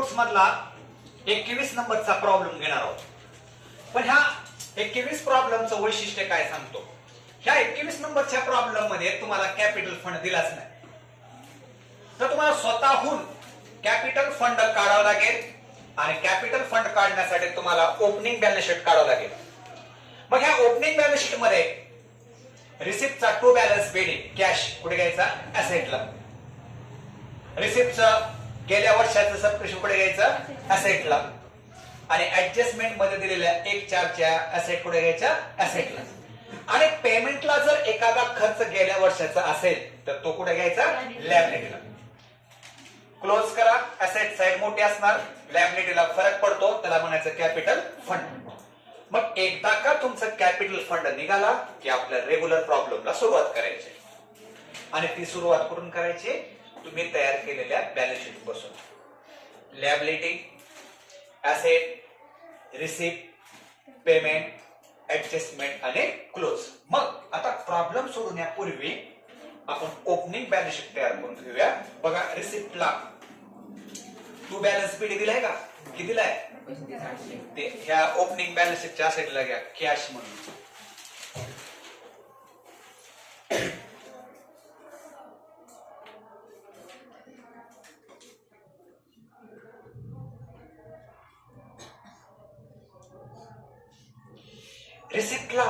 Notes मधला 21 नंबरचा problem घेणार आहोत. पण ह्या 21 प्रॉब्लेमचं वैशिष्ट्य काय सांगतो. ह्या 21 नंबरच्या प्रॉब्लेम मध्ये तुम्हाला कॅपिटल फंड दिलाच नाही, तर तुम्हाला स्वतःहून कॅपिटल फंड काढावा लागेल आणि कॅपिटल फंड काढण्यासाठी तुम्हाला ओपनिंग बॅलन्स शीट काढावं लागेल. मग ह्या ओपनिंग बॅलन्स शीट मध्ये रिसिप्टचा टू बॅलन्स बेडिंग कॅश कुठे घ्यायचा, ऍसेटला. रिसिप्टचं गेल्या वर्षाचं सबस्क्रिप्शन कुठे घ्यायचं, ऍसेटला. आणि ऍडजस्टमेंट मध्ये दिलेल्या 1/4च्या ऍसेट कुठे घ्यायच्या, ऍसेटला. आणि पेमेंटला जर एखादा खर्च गेल्या वर्षाचा असेल तर तो कुठे घ्यायचा, लायबिलिटीला. क्लोज करा. ऍसेट साइड मोठी असणार, लायबिलिटीला फरक पडतो, त्याला म्हणायचं कॅपिटल फंड. मग एकदा का तुमचं कॅपिटल फंड निघाला की आपल्या रेग्युलर प्रॉब्लेमला सुरुवात करायची. आणि ती सुरुवात कुठून करायची, तुम्ही तयार केलेल्या बॅलन्स शीट पासून. Liability, asset, receipt, payment, adjustment आणि क्लोज. मग आता प्रॉब्लेम सोडवण्यापूर्वी आपण ओपनिंग बॅलन्स शीट तयार करून घेऊया. बघा, रिसिप्टला टू बॅलन्स बीडी दिलाय का, किती दिलाय ते ह्या ओपनिंग बॅलन्स शीटच्या साईडला घ्या, कॅश म्हणून. रिसिप्टला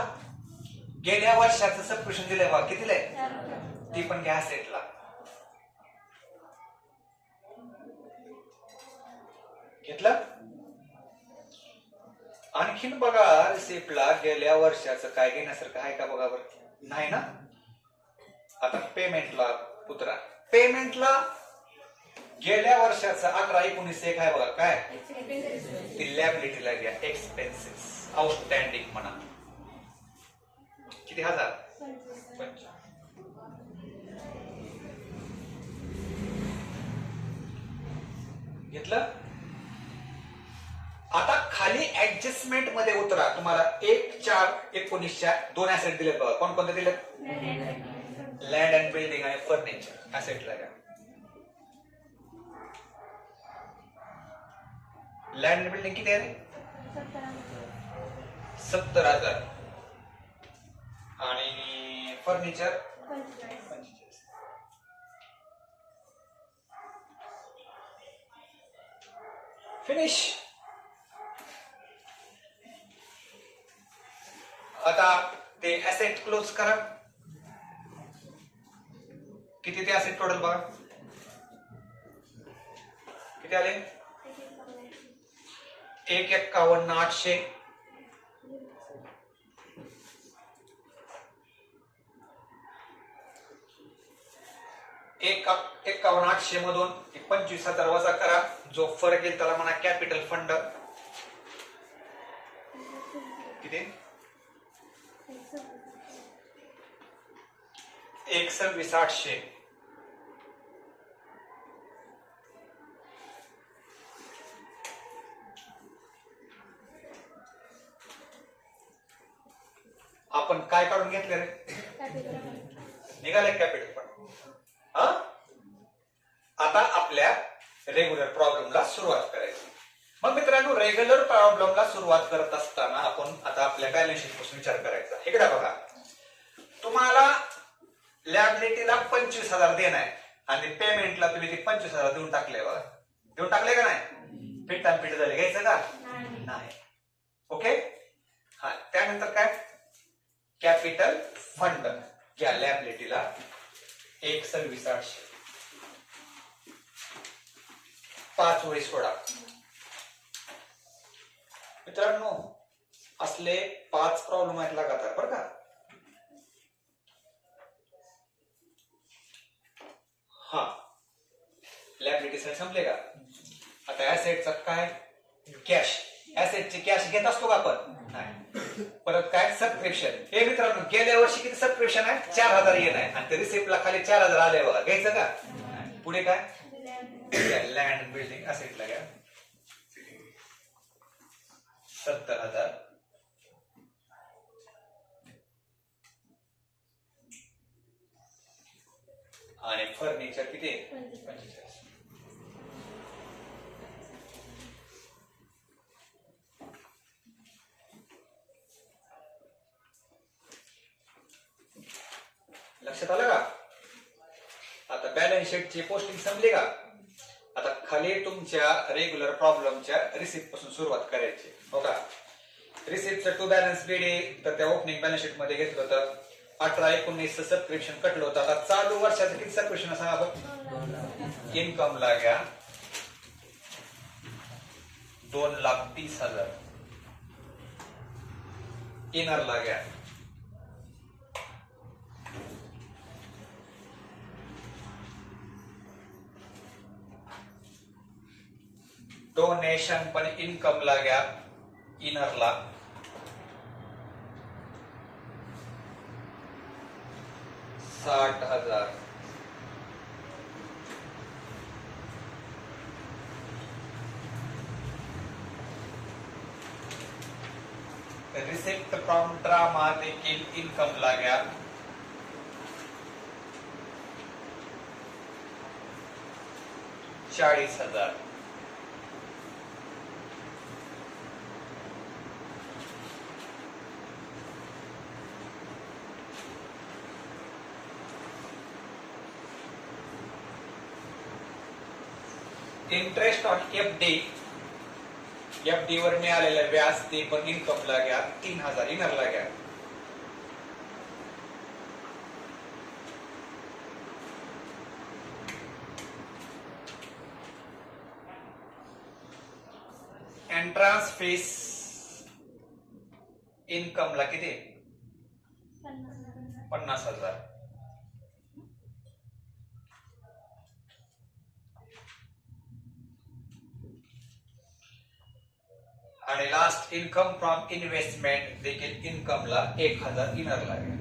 गेल्या वर्षाचं सबस्क्रिप्शन दिलंय बघा, किती दिलंय, ती पण घ्या सेटला. घेतलं. आणखीन बघा, रिसिप्टला गेल्या वर्षाचं काय घेण्यासारखं आहे का बघा बरं, नाही ना. आता पेमेंटला उतरा. पेमेंटला गेल्या वर्षाचं 11/19 आहे बघा, काय ती लायबिलिटीला घ्या, एक्सपेन्सेस आउटस्टँडिंग म्हणा. किती, 1000. घेतलं. आता खाली ऍडजस्टमेंट मध्ये उतरा. तुम्हाला 1/4/19च्या दोन ऍसेट दिले बघा, कोणकोणते दिले, लँड अँड बिल्डिंग आणि फर्निचर ऍसेटला घ्या. लँड अँड बिल्डिंग किती आहे, 70,000 आणि फर्निचर 45. फिनिश. आता ते ऍसेट क्लोज करा. किती ते ऍसेट टोटल बघा, किती आले, 1,51,800. एक 51,800 मधून 25,000 वजा करा. जो फरक येईल त्याला म्हणा कॅपिटल फंड. किती, 1,26,800. आपण काय काढून घेतले रे, निघाले कॅपिटल फंड. आता आपल्या रेग्युलर प्रॉब्लेमला सुरुवात करायची. मग मित्रांनो, रेग्युलर प्रॉब्लेमला सुरुवात करत असताना आपण आता आपल्या बॅलन्स शीट पासून विचार करायचा. इकडे बघा, तुम्हाला लायबिलिटीला 25,000 देणार आणि पेमेंटला तुम्ही ते 25,000 देऊन टाकले बघा. देऊन टाकले का नाही, पिठांपिठ झाले, घ्यायचं का नाही. ओके. हा, त्यानंतर काय, कॅपिटल फंड घ्या. लायबिलिटीला 1,26,800. 5 वेळी सोडा. मित्रांनो, असले 5 प्रॉब्लेम आहेत लगातार बरं का. हा, लायबिलिटी साईड संपले का. आता ऍसेटचा काय, कॅश. ऍसेटची कॅश घेत असतो का आपण, नाही. परत काय, सबस्क्रिप्शन. हे मित्रांनो, गेल्या वर्षी किती सबस्क्रिप्शन आहे, 4,000 येत आहे आणि ते रिसिप्टला खाली 4,000 आले बघा, घ्यायचं का. पुढे काय, लँड बिल्डिंग ऍसेटला घ्या, 70,000. आणि फर्निचर किती, 45. लक्षात आलं का? आता बॅलन्स शीटची पोस्टिंग संपली का? आता खाली तुमच्या रेग्युलर प्रॉब्लेमच्या रिसिप्ट पासून सुरुवात करायची हो का? रिसिप्टचं टू बॅलन्स बीडी तर त्या ओपनिंग बॅलन्स शीट मध्ये घेतलं होतं 18-19 सबस्क्रिप्शन कटलं होतं. आता चालू वर्षाचं किती सबस्क्रिप्शन सांगा बघ. इन्कम ला घ्या 2,30,000. इनर ला घ्या डोनेशन पण इन्कम ला घ्या इनरला 60,000. रिसिप्ट फ्रॉम ड्रामा देखील इन्कम ला घ्या 40,000. इंटरेस्ट ऑन एफडी वर मिळालेलं व्याज ते पण इन्कम ला घ्या 3,000. इनर ला घ्या एंट्रन्स फीस इन्कम ला किती 50,000. आणि लास्ट इन्कम फ्रॉम इन्व्हेस्टमेंट देखील इन्कमला 1,000 इनर लागेल.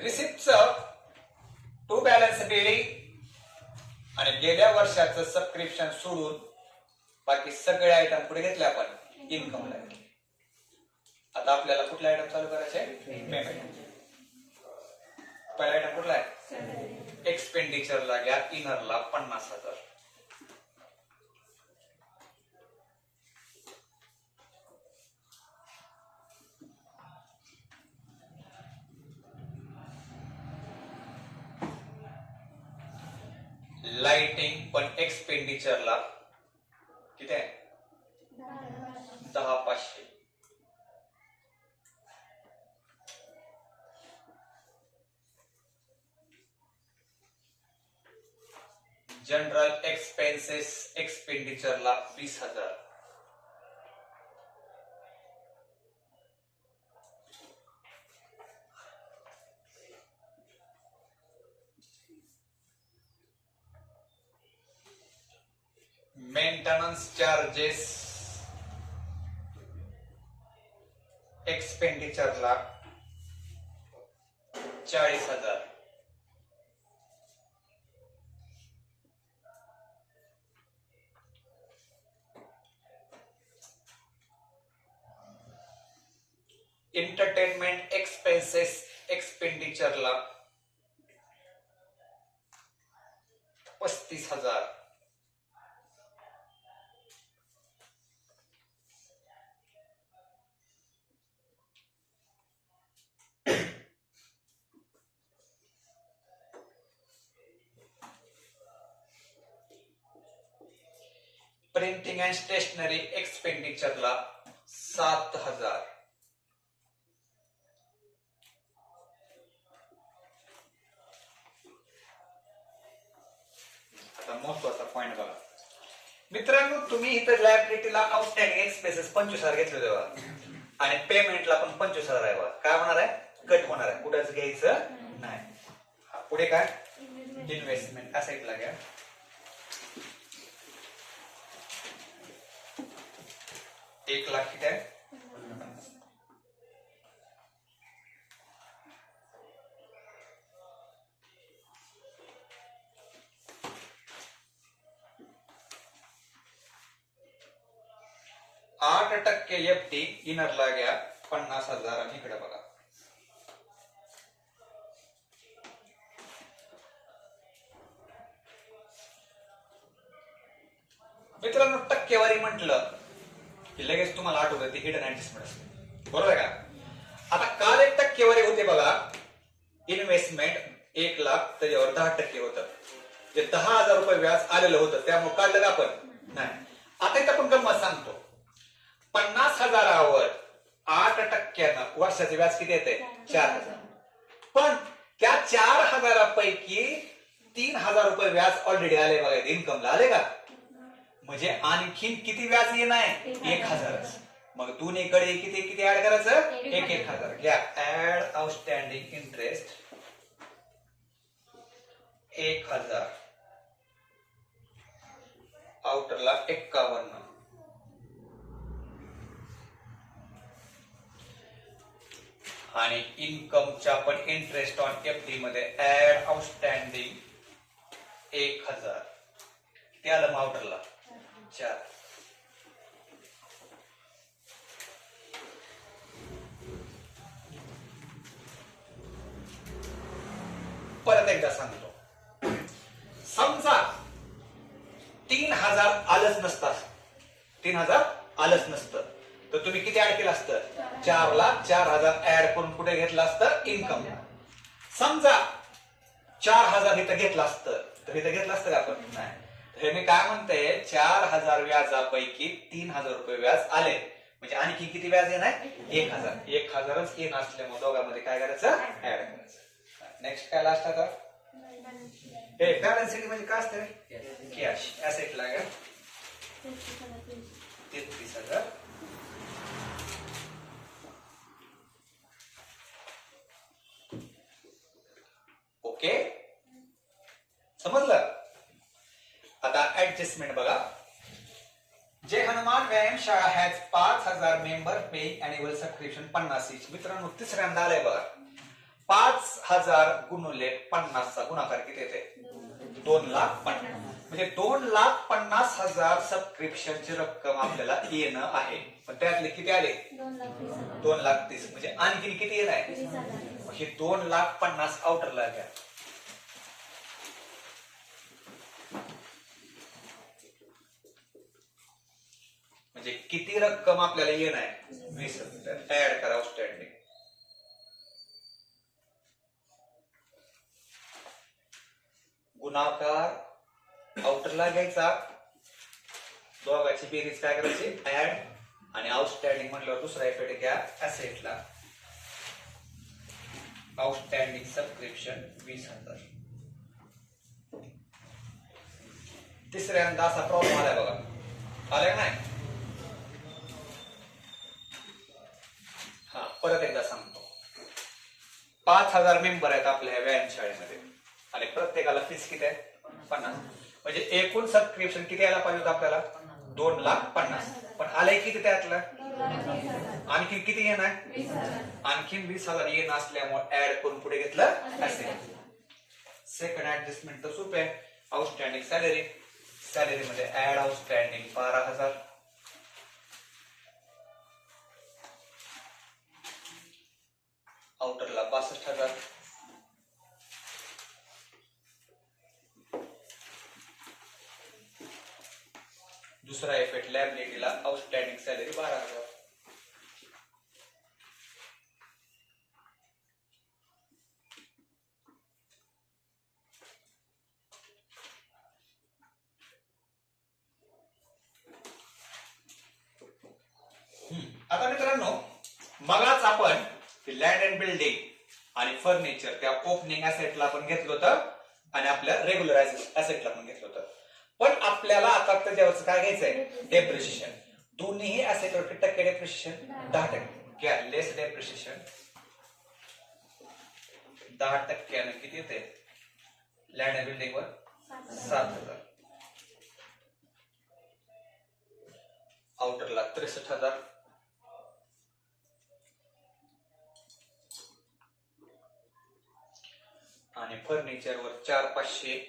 रिसिप्टचं टू बॅलन्स बिलिंग आणि गेल्या वर्षाचं सबस्क्रिप्शन सोडून बाकी सगळे आयटम पुढे घेतले आपण इन्कम लागेल. आता आपल्याला कुठला आयटम चालू करायचा आहे पेमेंट. पहिला आयटम कुठला आहे एक्सपेंडिचरला घ्या इनरला 50,000. लाइटिंग पण एक्सपेंडिचरला किती आहे 10,500. जनरल एक्सपेन्सेस एक्सपेंडिचरला 20,000. मेंटेनन्स चार्जेस एक्सपेंडिचरला 40,000. एंटरटेनमेंट एक्सपेन्सेस एक्सपेंडिचरला 35,000. प्रिंटिंग अँड स्टेशनरी एक्सपेंडिचरला 7,000. आता महत्वाचा पॉइंट बघा मित्रांनो, तुम्ही इथं लायबिलिटीला आउटस्टँडिंग एक्सपेन्सेस 25,000 घेतले तेव्हा आणि पेमेंटला पण 25,000 आहे बघा. काय होणार आहे कट होणार आहे, कुठंच घ्यायचं नाही. पुढे काय इन्व्हेस्टमेंट असेटला घ्या 1,00,000 किती आहे 8% एफडी इनरला घ्या 50,000. आणि इकडे बघा मित्रांनो टक्केवारी म्हटलं की लगेच तुम्हाला आठवतं ती हिडन ऍडजस्टमेंट असते, बरोबर आहे का? आता काल एक टक्केवारी होते बघा, इन्व्हेस्टमेंट 1 लाख त्याच्यावर 10% होतं, जे 10,000 रुपये व्याज आलेलं होतं, त्यामुळे काढलं का आपण? नाही. आता इथं आपण गंमत सांगतो, 50,000वर 8% वर्षाचे व्याज किती येते? 4,000. पण त्या 4,000 पैकी 3,000 रुपये व्याज ऑलरेडी आले बघा, इन्कमला आले का? म्हणजे आणखीन किती व्याज येणार? 1,000. मग दोन्हीकडे किती किती ऍड करायचं? 1,000. घ्या, ऍड आउटस्टँडिंग इंटरेस्ट 1,000, आउटरला 51, आणि इन्कमच्या पण इंटरेस्ट ऑन एफडी मध्ये ऍड आउटस्टँडिंग 1,000, त्याला माउटरला 4. परत एकदा सांगतो, समजा 3,000 आलंच नसतं, 3,000 आलंच नसतं, तर तुम्ही किती ऍड केलं असतं? 4,04,000 ऍड करून कुठे घेतलं असतं? इन्कम. समजा 4,000 इथं घेतलं असतं, तर इथं घेतलं असतं का आपण? नाही. हे मी काय म्हणते, 4,000 व्याजापैकी 3,000 रुपये व्याज आले, म्हणजे आणखी किती व्याज येणार? 1,000. 1,000च येणार असल्यामुळे दोघांमध्ये काय करायचं? ऍड करायचं. नेक्स्ट काय लास्ट आता? हे बॅलन्स शीट म्हणजे काय असतं? कॅश ऍसेट लागेल 33,000. ओके, समजलं? आता ऍडजस्टमेंट बघा. जे हनुमान व्यायाम शाळा has 5,000 member paying annual subscription 50 each. मित्रांनो तिसऱ्यांदा आलंय बघा, 5,000 गुणिले 50 चा गुणाकार किती येते? 2,50,000. म्हणजे 2,50,000 सबस्क्रिप्शनची रक्कम आपल्याला येणं आहे, पण त्यातले किती आले? 2,30,000. म्हणजे आणखी किती येणार आहे? हे 2,50,000 आउटरला घ्या. म्हणजे किती रक्कम आपल्याला येणार आहे? 20,000. ऍड करा आउटस्टँडिंग. गुणाकार आउटरला घ्यायचा, दोघांची बेरीज काय करायची? ऍड. आणि आउटस्टँडिंग म्हटल्यावर दुसरा इफेक्ट घ्या ऍसेटला. Outstanding subscription 20,000. तिसऱ्यांदा असा प्रॉब्लेम आलाय बघा, आलाय नाही? हा, परत एकदा सांगतो, 5,000 मेंबर आहेत आपल्या व्यायाम शाळेमध्ये आणि प्रत्येकाला फीस किती आहे? 50. म्हणजे एकूण सबस्क्रिप्शन किती यायला पाहिजे होतं आपल्याला? 2,50,000. पण आलंय किती त्यातलं? आणखी किती येणार? आणखीन 20,000 येणं असल्यामुळे ऍड करून पुढे घेतलं असेल. सेकंड ऍडजस्टमेंट तर सोपे आहे. आउटस्टँडिंग सॅलरी, सॅलरी मध्ये ऍड आउटस्टँडिंग 12,000, आउटरला 62,000. दुसरा इफेक्ट लॅबिलिटीला आउटस्टँडिंग सॅलरी 12,000. आता मित्रांनो मगाच आपण लँड अँड बिल्डिंग आणि फर्निचर त्या ओपनिंग ऍसेटला आपण घेतलं होतं आणि आपल्या रेग्युलर ऍसेटला पण घेतलं होतं. पण आपल्याला आता त्याच्यावरच काय घ्यायचंय? डेप्रिशिएशन. दोन्ही ऍसेटवर किती टक्के डेप्रिशिएशन? 10%. घ्या लेस डेप्रिशिएशन 10% किती येते? लँड अँड बिल्डिंग वर 7,000, आउटरला 63,000, आणि फर्निचर वर 4,500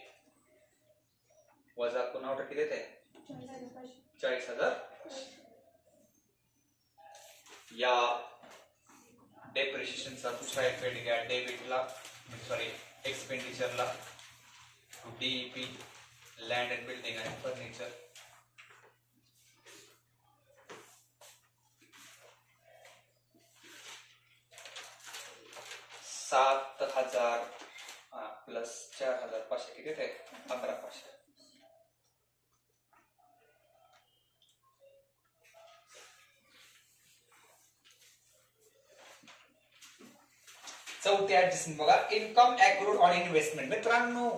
वजा करून आउटर किती येते? 40,000. या डेप्रिशिएशनचा दुसरा इफेक्ट घ्या डेबिटला, सॉरी एक्सपेंडिचरला, डीईपी लँड अँड बिल्डिंग आणि फर्निचर 11,000 प्लस 4,500 किती येते 11,500. चौथी ऍडजस्टमेंट बघा, इन्कम अक्रूड ऑन इन्व्हेस्टमेंट. मित्रांनो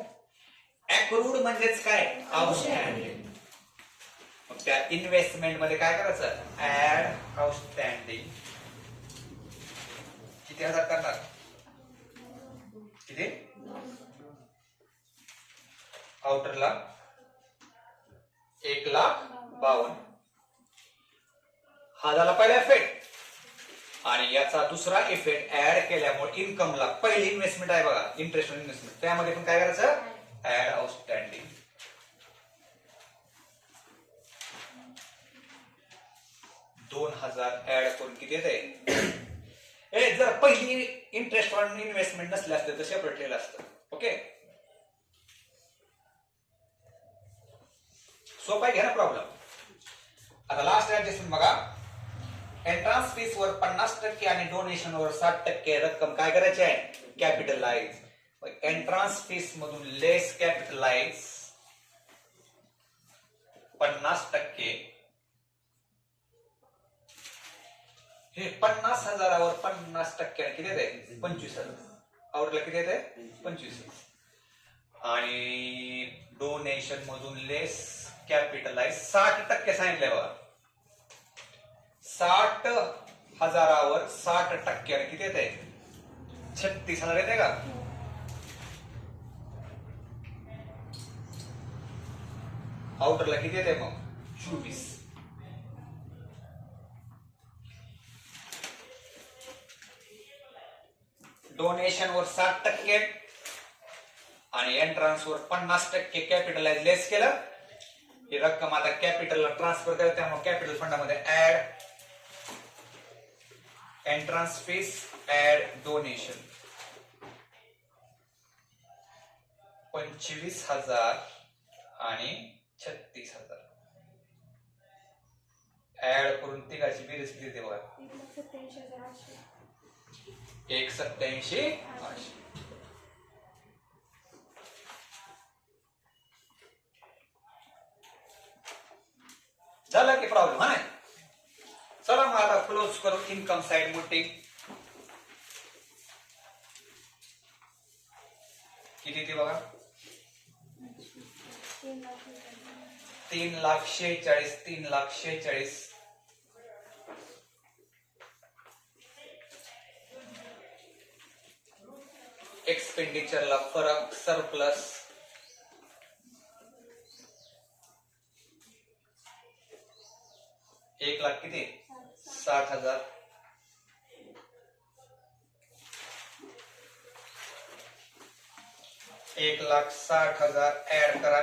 अक्रूड म्हणजेच काय, आउटस्टँडिंग. मग त्या इन्व्हेस्टमेंट मध्ये काय करायचं, ऍड आउटस्टँडिंग. किती हजार करणार, किती, आउटरला 1,52,000 हा झाला पहिला इफेक्ट. आणि याचा दुसरा इफेक्ट ऍड केल्यामुळे इन्कमला, पहिली इन्व्हेस्टमेंट आहे बघा इंटरेस्ट ऑन इन्व्हेस्टमेंट, त्यामध्ये पण काय करायचं, ऍड आउटस्टँडिंग. $2,000 ऍड करून किती येते. जर पहिली इंटरेस्ट ऑन इन्व्हेस्टमेंट नसले असते तर सेपरेट केलं असतं. ओके, सोपा घ्या ना प्रॉब्लेम. आता लास्ट ऍडजस्टमेंट बघा, एंट्रन्स फीस वर 50% आणि डोनेशन वर 60% रक्कम काय करायची आहे, कॅपिटलाइज. एंट्रन्स फीस मधून लेस कॅपिटलाइज 50%. हे 50,000वर 50% किती येते, 25,000. आउटला किती येते, 25,000. आणि डोनेशन मधून लेस कॅपिटलाइज 60% सांगितलंय बघा. 60,000वर 60% किती येते, 36,000 येते का. आउटरला किती येते मग, 24. डोनेशन वर 60% आणि एंट्रन्स वर 50% कॅपिटलाइज लेस केलं. ही रक्कम आता कॅपिटलला ट्रान्सफर करते, त्यामुळे कॅपिटल फंडामध्ये add entrance fees add donation 25,000 आणि 36,000 ऍड करून तिघाची बेरीज किती येते बघा, 1,87,800. झाला की प्रॉब्लेम, हा. चला मग आता क्लोज करू इन्कम साइड मोठी. किती ते बघा, 3,46,000, 3,46,000. एक्सपेंडिचरला फरक सरप्लस 1,00,000 किती, 60,000. $1,60,000 ऍड करा.